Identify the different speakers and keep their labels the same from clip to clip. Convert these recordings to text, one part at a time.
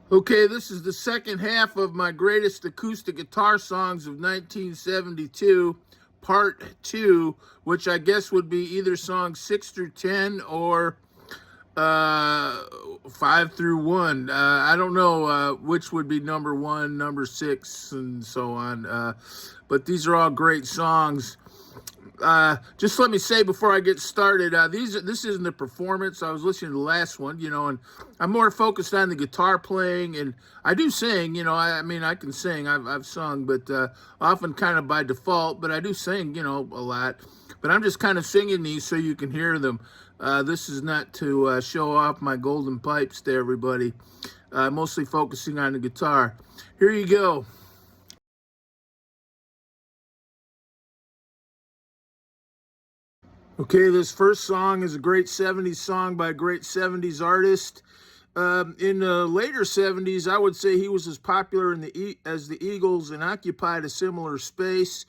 Speaker 1: Okay, this is the second half of my greatest acoustic guitar songs of 1972, part 2, which I guess would be either songs 6 through 10 or uh, 5 through 1. I don't know which would be number 1, number 6, and so on. But these are all great songs. Just let me say before I get started, this isn't a performance. I was listening to the last one, and I'm more focused on the guitar playing, and I do sing, I mean, I can sing. I've sung, but often kind of by default, but I do sing, a lot. But I'm just kind of singing these so you can hear them. This is not to show off my golden pipes to everybody. Mostly focusing on the guitar. Here you go. Okay, this first song is a great 70s song by a great 70s artist. In the later 70s, I would say he was as popular as the Eagles and occupied a similar space.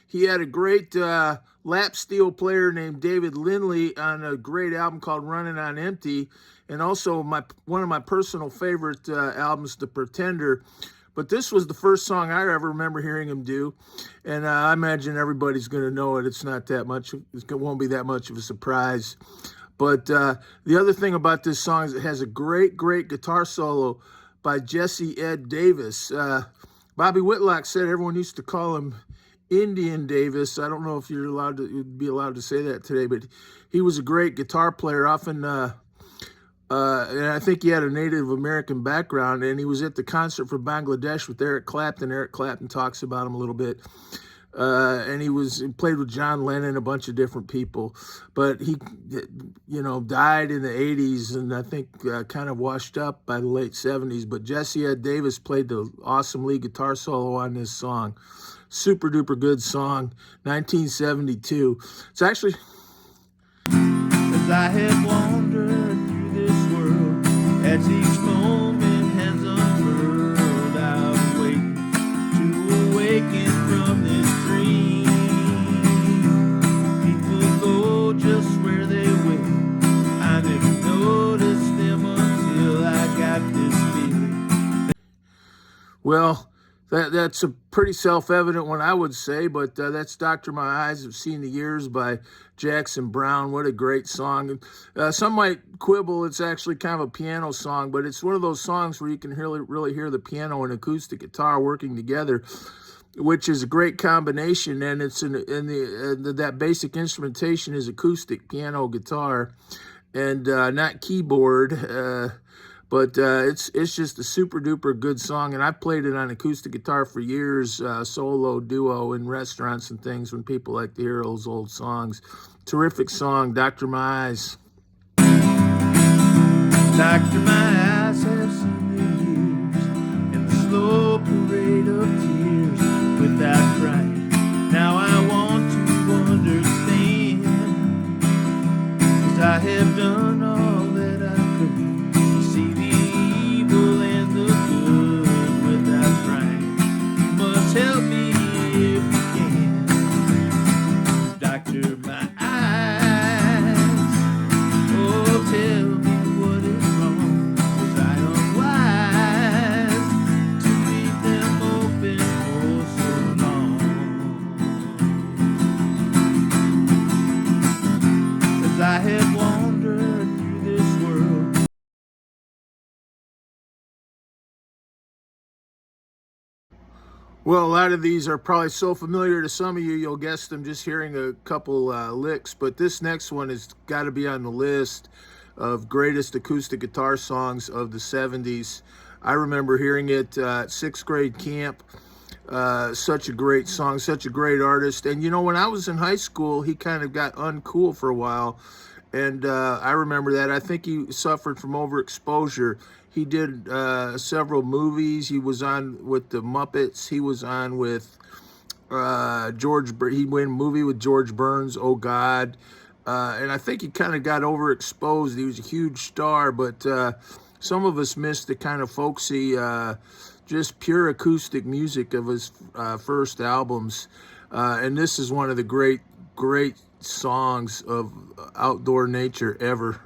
Speaker 1: He had a great lap steel player named David Lindley on a great album called Running on Empty, and also one of my personal favorite albums, The Pretender. But this was the first song I ever remember hearing him do, and I imagine everybody's going to know it. It's not that much. It won't be that much of a surprise. But the other thing about this song is it has a great guitar solo by Jesse Ed Davis. Bobby Whitlock said everyone used to call him Indian Davis. I don't know if you'd be allowed to say that today, but he was a great guitar player, often and I think he had a Native American background, and he was at the concert for Bangladesh with Eric Clapton. Eric Clapton talks about him a little bit. And he played with John Lennon, a bunch of different people, but he, died in the 80s, and I think kind of washed up by the late 70s. But Jesse Ed Davis played the awesome lead guitar solo on this song. Super duper good song, 1972. It's actually...
Speaker 2: As I have wandered through this world, as each moment has unfurled, I'll wait to awaken from this dream. People go just where they will. I never noticed them until I got this feeling.
Speaker 1: Well, that's a pretty self-evident one, I would say, but that's Doctor My Eyes Have Seen the Years by Jackson Browne. What a great song. Some might quibble it's actually kind of a piano song, but it's one of those songs where you can really hear the piano and acoustic guitar working together, which is a great combination, and it's that basic instrumentation is acoustic, piano, guitar, and not keyboard. But it's just a super duper good song, and I've played it on acoustic guitar for years, solo, duo, in restaurants and things when people like to hear those old songs. Terrific song, Dr. My Eyes.
Speaker 2: Dr. My eyes have seen the years and the slow parade of tears without crying. Now I want to understand, 'cause I have done all that I could. See the evil and the good without trying. You must help me if you can, Doctor My Eyes. Oh, tell me what is wrong. Was I unwise to leave them open for so long? 'Cause I have wandered through this world.
Speaker 1: Well, a lot of these are probably so familiar to some of you, you'll guess them just hearing a couple licks. But this next one has got to be on the list of greatest acoustic guitar songs of the 70s. I remember hearing it at sixth grade camp. Such a great song, such a great artist. And, when I was in high school, he kind of got uncool for a while. And I remember that. I think he suffered from overexposure. He did several movies. He was on with the Muppets. He was on with he went a movie with George Burns, Oh God. And I think he kind of got overexposed. He was a huge star, but some of us missed the kind of folksy, just pure acoustic music of his first albums. And this is one of the great songs of outdoor nature ever.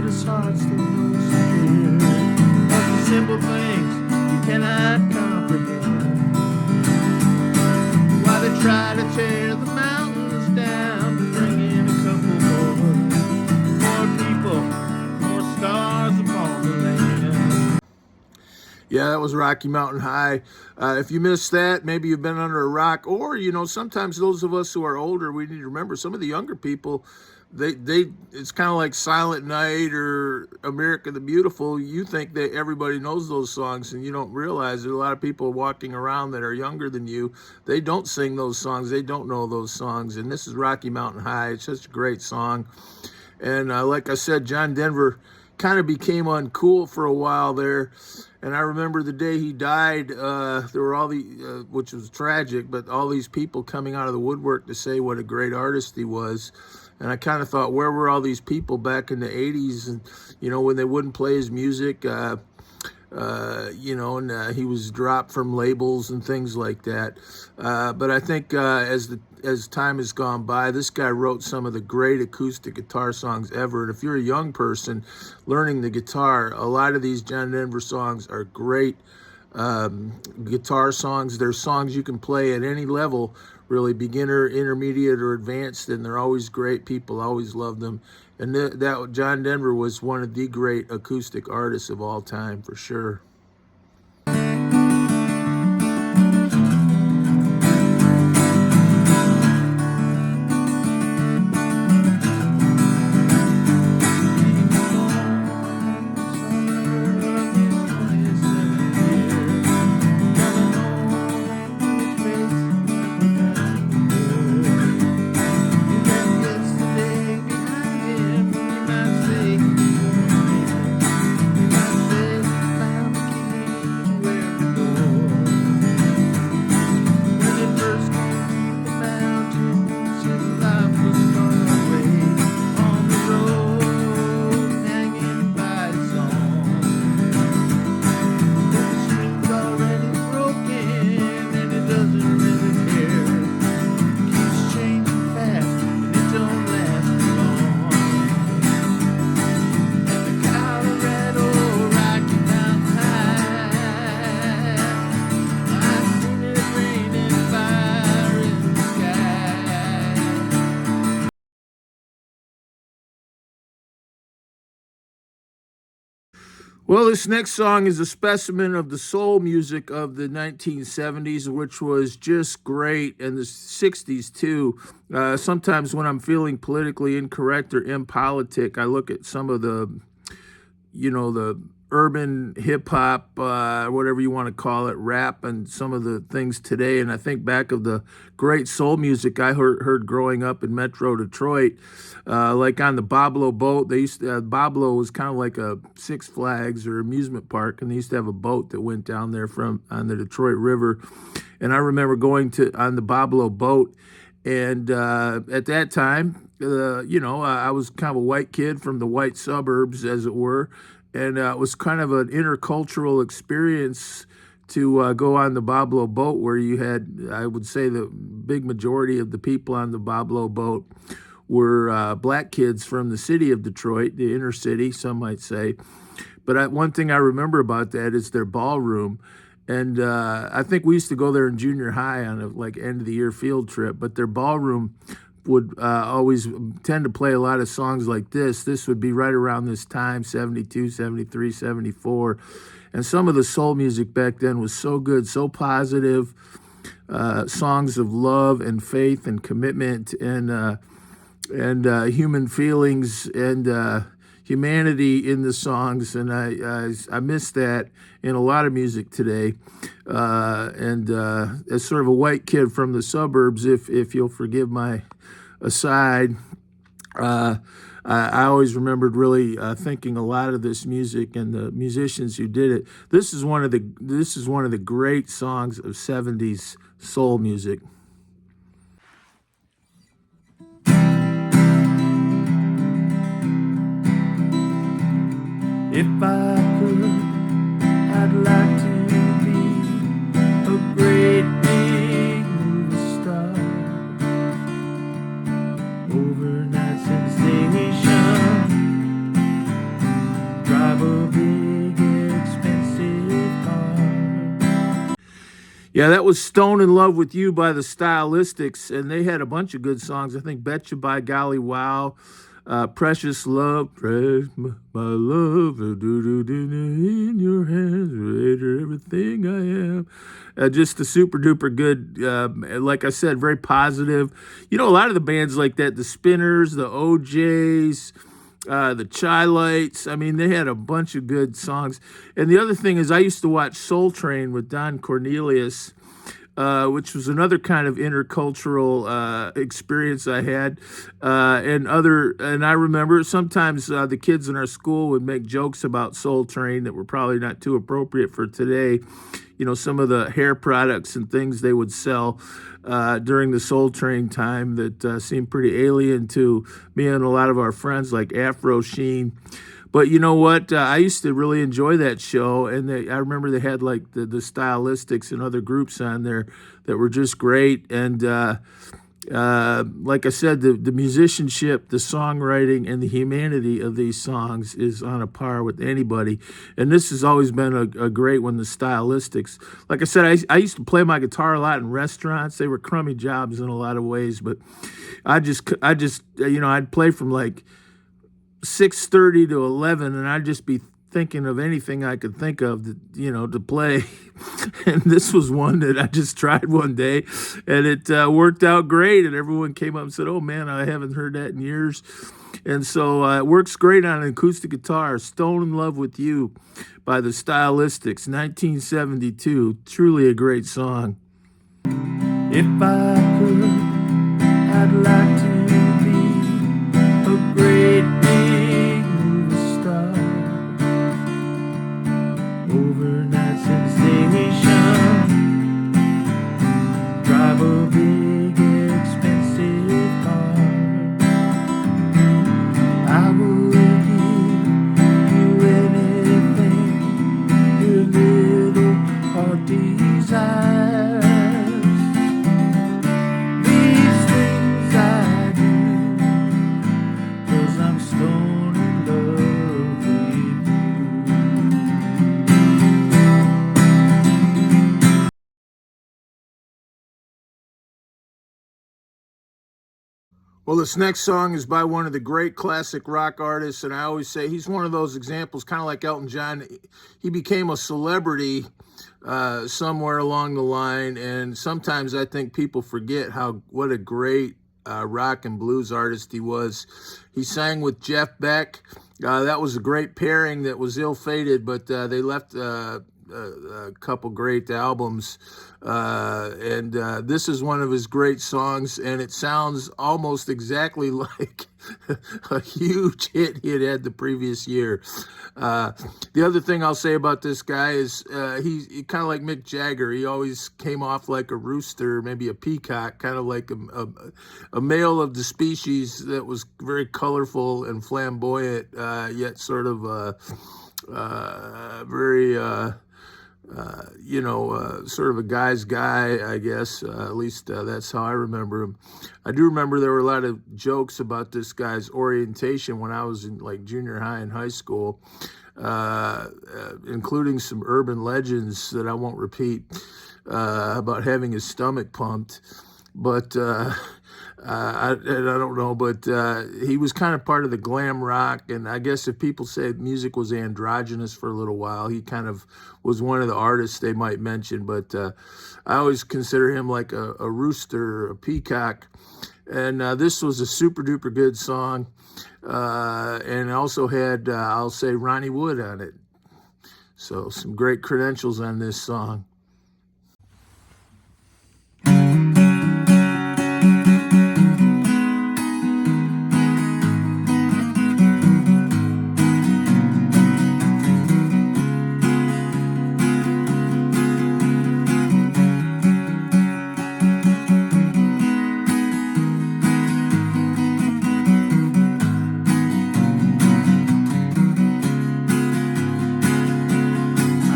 Speaker 2: his heart still knows to care. Of the simple things you cannot comprehend. Why they try to tear the mountains down to bring in a couple more people, more stars upon the land.
Speaker 1: Yeah, that was Rocky Mountain High. If you missed that, maybe you've been under a rock, or sometimes those of us who are older, we need to remember some of the younger people. They it's kind of like Silent Night or America the Beautiful. You think that everybody knows those songs, and you don't realize there are a lot of people walking around that are younger than you. They don't sing those songs. They don't know those songs. And this is Rocky Mountain High. It's such a great song. And like I said, John Denver kind of became uncool for a while there. And I remember the day he died, there were all the, which was tragic, but all these people coming out of the woodwork to say what a great artist he was. And I kind of thought, where were all these people back in the 80s? And, when they wouldn't play his music, and he was dropped from labels and things like that. But I think as time has gone by, this guy wrote some of the great acoustic guitar songs ever. And if you're a young person learning the guitar, a lot of these John Denver songs are great guitar songs. They're songs you can play at any level, really, beginner, intermediate, or advanced, and they're always great. People always love them. And that John Denver was one of the great acoustic artists of all time, for sure. Well, this next song is a specimen of the soul music of the 1970s, which was just great, and the 60s too. Sometimes when I'm feeling politically incorrect or impolitic, I look at some of the urban hip hop, whatever you want to call it, rap, and some of the things today. And I think back of the great soul music I heard growing up in Metro Detroit, like on the Boblo boat. They used to, Boblo was kind of like a Six Flags or amusement park, and they used to have a boat that went down there on the Detroit River. And I remember going on the Boblo boat, and at that time, I was kind of a white kid from the white suburbs, as it were. And it was kind of an intercultural experience to go on the Boblo boat, where you had, I would say, the big majority of the people on the Boblo boat were black kids from the city of Detroit, the inner city, some might say. But one thing I remember about that is their ballroom. And I think we used to go there in junior high on a end of the year field trip. But their ballroom would always tend to play a lot of songs like this. This would be right around this time, 72, 73, 74. And some of the soul music back then was so good, so positive. Songs of love and faith and commitment and human feelings and humanity in the songs. And I miss that in a lot of music today. And as sort of a white kid from the suburbs, if you'll forgive my aside, I always remembered really thinking a lot of this music and the musicians who did it. This is one of the great songs of 70s soul music.
Speaker 2: If I could, I'd like to be a great big movie star, overnight sensation,
Speaker 1: Yeah, that was Stone in Love with You by the Stylistics, and they had a bunch of good songs. I think Betcha by Golly Wow, Precious Love, my love, in your hands, greater everything I am. Just a super duper good, like I said, very positive. You know, a lot of the bands like that, the Spinners, the OJs, the Chai Lights. I mean, they had a bunch of good songs. And the other thing is, I used to watch Soul Train with Don Cornelius, which was another kind of intercultural experience I had. And I remember sometimes the kids in our school would make jokes about Soul Train that were probably not too appropriate for today. You know, some of the hair products and things they would sell during the Soul Train time that seemed pretty alien to me and a lot of our friends, like Afro Sheen. But you know what? I used to really enjoy that show, and I remember they had like the Stylistics and other groups on there that were just great. And like I said, the musicianship, the songwriting, and the humanity of these songs is on a par with anybody. And this has always been a great one, the Stylistics. Like I said, I used to play my guitar a lot in restaurants. They were crummy jobs in a lot of ways, but I just you know, I'd play from like 6:30 to 11, and I'd just be thinking of anything I could think of that, you know, to play. And this was one that I just tried one day, and it worked out great. And everyone came up and said, "Oh man, I haven't heard that in years." And so it works great on an acoustic guitar. "Stone in Love with You" by the Stylistics, 1972. Truly a great song.
Speaker 2: If I could, I'd like to be a great big movie star, overnight sensation, drive a big expensive car. I would give you anything your little heart desires. These things I do 'cause I'm stone in love with you.
Speaker 1: Well, this next song is by one of the great classic rock artists, and I always say he's one of those examples, kind of like Elton John. He became a celebrity somewhere along the line, and sometimes I think people forget what a great rock and blues artist he was. He sang with Jeff Beck. That was a great pairing that was ill-fated, but they left a couple great albums, and this is one of his great songs, and it sounds almost exactly like a huge hit he had the previous year. The other thing I'll say about this guy is he's kind of like Mick Jagger. He always came off like a rooster, maybe a peacock, kind of like a male of the species that was very colorful and flamboyant, yet sort of very you know, sort of a guy's guy, I guess. At least that's how I remember him. I do remember there were a lot of jokes about this guy's orientation when I was in like junior high and high school, including some urban legends that I won't repeat about having his stomach pumped. But I don't know, but he was kind of part of the glam rock, and I guess if people say music was androgynous for a little while, he kind of was one of the artists they might mention. But I always consider him like a rooster, a peacock, and this was a super duper good song, and also had I'll say Ronnie Wood on it. So some great credentials on this song.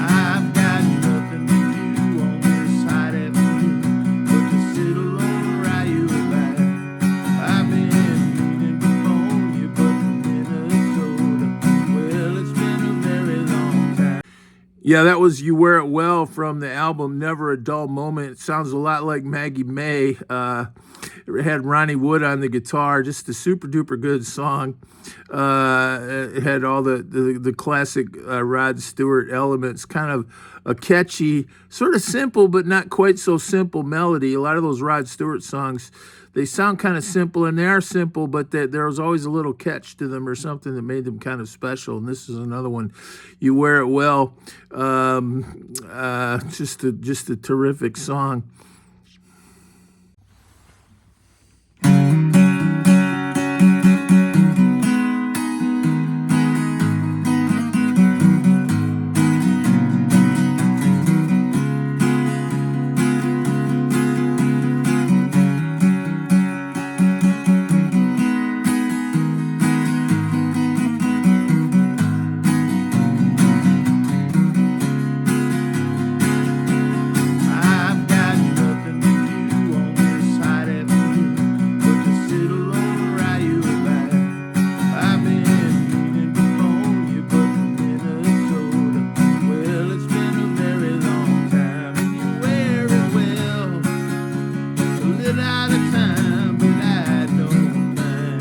Speaker 2: I've got nothing to
Speaker 1: Yeah, that was "You Wear It Well" from the album Never a Dull Moment. It sounds a lot like Maggie May. It had Ronnie Wood on the guitar, just a super duper good song. It had all the classic Rod Stewart elements, kind of a catchy, sort of simple, but not quite so simple melody. A lot of those Rod Stewart songs, they sound kind of simple, and they are simple, but there was always a little catch to them or something that made them kind of special. And this is another one, "You Wear It Well." Just a terrific song.
Speaker 2: I've got nothing to do on this side afternoon but to sit alone and write you back. I've been meaning to phone you, but from Minnesota, well, it's been a very long time, and you wear it well, a little out of time, but I don't mind.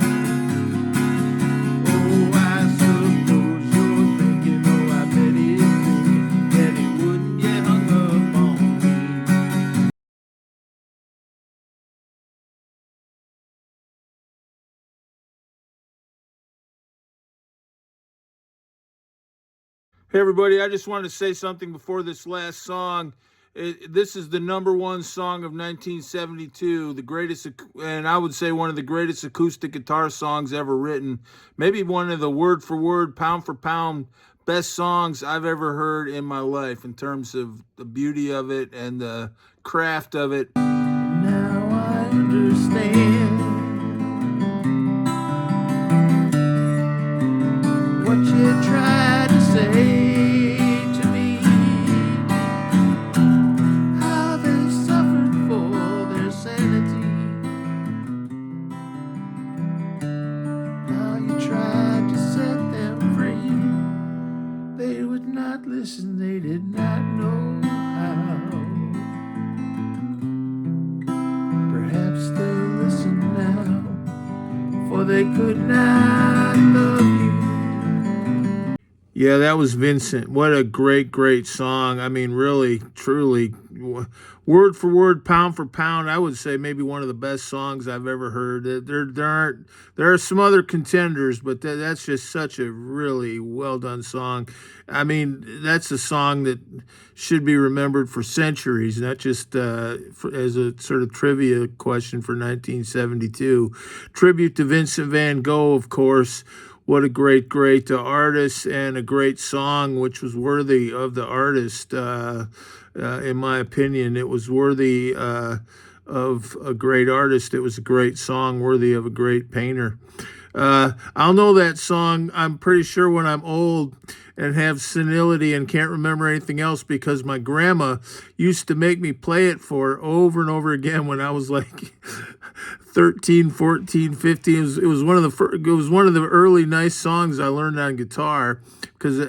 Speaker 2: Oh, I suppose you're thinking, oh, I bet he's thinking that he wouldn't get hung up on me.
Speaker 1: Hey, everybody, I just wanted to say something before this last song. This is the number one song of 1972, the greatest, and I would say one of the greatest acoustic guitar songs ever written. Maybe one of the word for word, pound for pound best songs I've ever heard in my life in terms of the beauty of it and the craft of it.
Speaker 2: Now I understand what you tried to say to me, how they suffered for their sanity, how you tried to set them free. They would not listen, they did not know how. Perhaps they'll listen now, for they could not love you.
Speaker 1: Yeah, that was Vincent. What a great, great song. I mean, really, truly, word for word, pound for pound, I would say maybe one of the best songs I've ever heard. There are some other contenders, but that's just such a really well done song. I mean, that's a song that should be remembered for centuries, not just as a sort of trivia question for 1972. Tribute to Vincent van Gogh, of course. What a great, great artist and a great song, which was worthy of the artist. In my opinion, it was worthy of a great artist. It was a great song, worthy of a great painter. I'll know that song, I'm pretty sure, when I'm old and have senility and can't remember anything else, because my grandma used to make me play it for her over and over again when I was like 13, 14, 15. It was one of the early nice songs I learned on guitar, because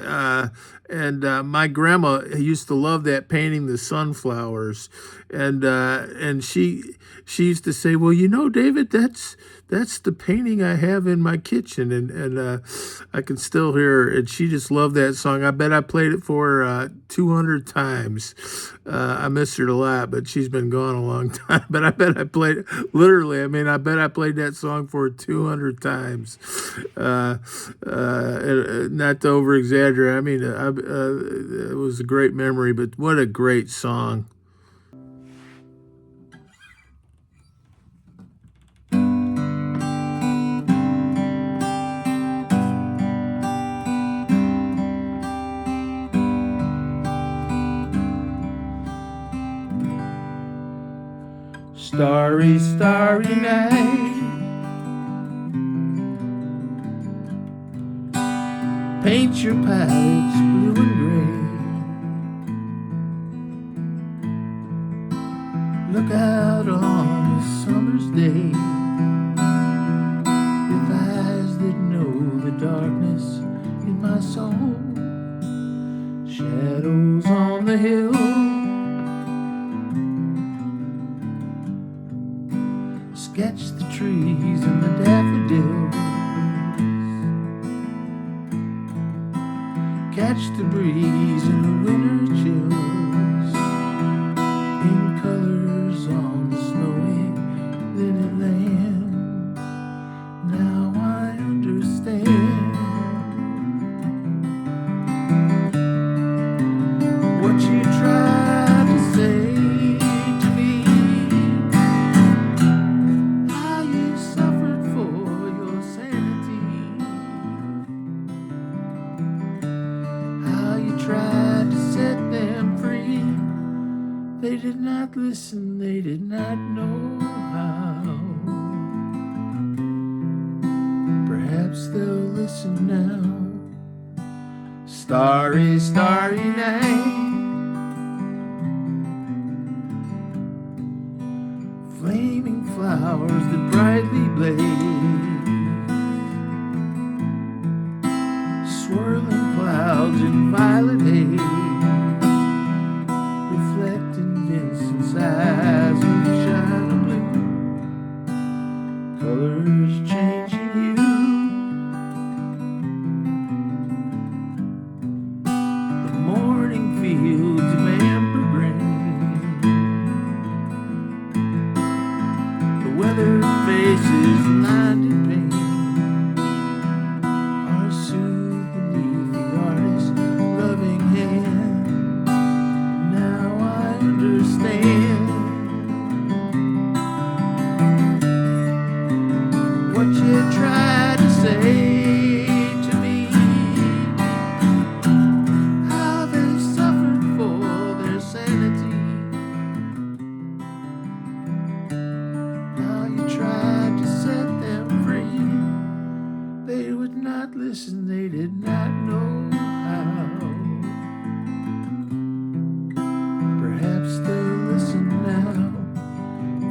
Speaker 1: my grandma used to love that painting the sunflowers, and she used to say, well, David, that's the painting I have in my kitchen, and I can still hear her, and she just loved that song. I bet I played it for her 200 times. I miss her a lot, but she's been gone a long time. But I bet I played, literally, I mean, I bet I played that song for her 200 times. Not to over exaggerate. I mean, it was a great memory, but what a great song.
Speaker 2: Starry, starry night, paint your palettes blue and gray. Look out on a summer's day with eyes that know the darkness in my soul. Shadows on the hill, sketch the trees and the daffodils, catch the breeze and the winter chills, in colors on the snowy linen land. Now I understand what you tried to say to me, how you suffered for your sanity, how you tried to set them free. They did not listen, they did not know how. Perhaps they'll listen now. Starry, starry night, flaming flowers that brightly blaze, swirling clouds in violet haze, reflecting Vincent's eyes with shine of blue, colors changing hue. The morning fields of amber grain, the weathered faces lined in pain are soothed beneath the artist's loving hand. Now I understand what you tried to say to me, how they suffered for their sanity, how you tried to set them free. They would not listen, they did not know how. Perhaps they'll listen now,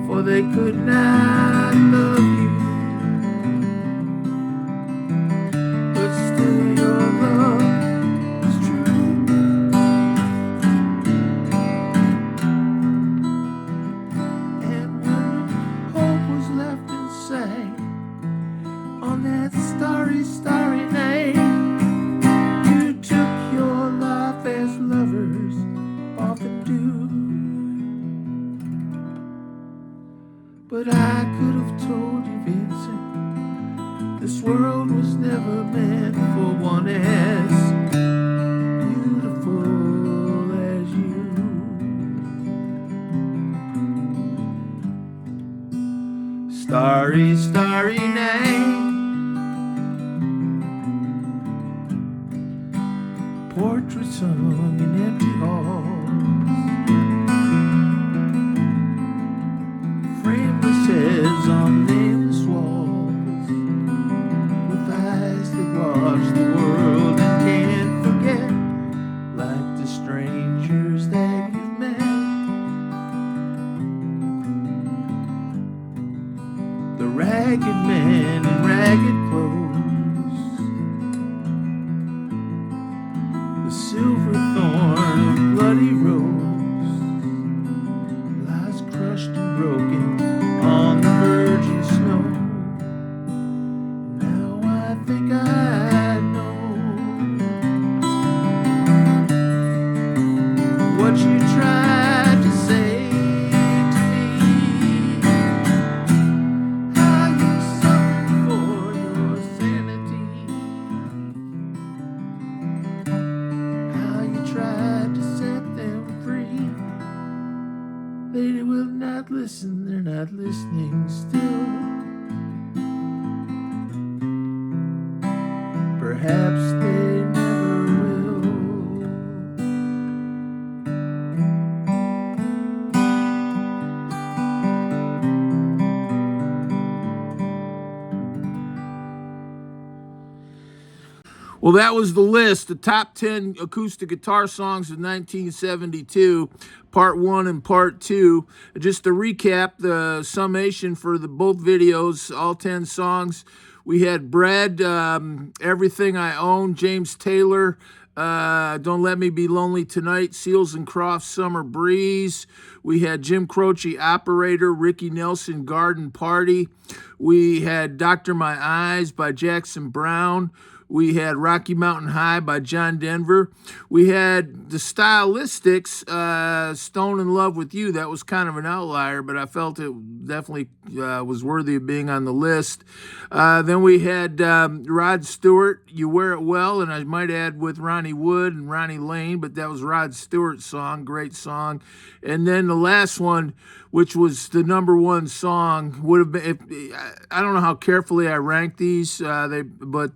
Speaker 2: for they could not love you, but still your love is true. And when hope was left inside on that starry, starry night, you took your life as lovers often do. But I could have told you, Vincent, this world was never meant for one as beautiful as you. Starry, starry night, portraits hung in empty halls, frameless heads on nameless walls, with eyes that watch the world and can't forget, like the strangers that you've met. The ragged men in ragged clothes, the silver thorn of bloody rose lies crushed and broken on the virgin snow. Now I think I know what you tried to say to me, how you suffered for your sanity, how you tried to set them free. They will not listen, they're not listening still. Perhaps they never will.
Speaker 1: Well, that was the list, the top 10 acoustic guitar songs of 1972, part 1 and part 2. Just to recap the summation for both videos, all 10 songs. We had Bread, Everything I Own, James Taylor, Don't Let Me Be Lonely Tonight, Seals and Crofts, Summer Breeze. We had Jim Croce, Operator, Ricky Nelson, Garden Party. We had Doctor My Eyes by Jackson Browne. We had Rocky Mountain High by John Denver. We had the Stylistics, Stone in Love with You. That was kind of an outlier, but I felt it definitely was worthy of being on the list. Then we had Rod Stewart, You Wear It Well, and I might add with Ronnie Wood and Ronnie Lane, but that was Rod Stewart's song, great song. And then the last one, which was the number one song, would have been, I don't know how carefully I ranked these, but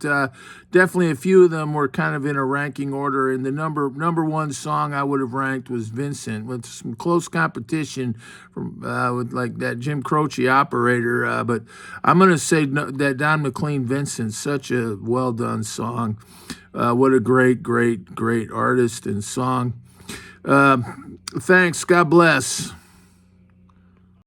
Speaker 1: definitely a few of them were kind of in a ranking order. And the number one song I would have ranked was Vincent, with some close competition from with like that Jim Croce Operator. But I'm going to say that Don McLean Vincent, such a well done song. What a great artist and song. Thanks. God bless.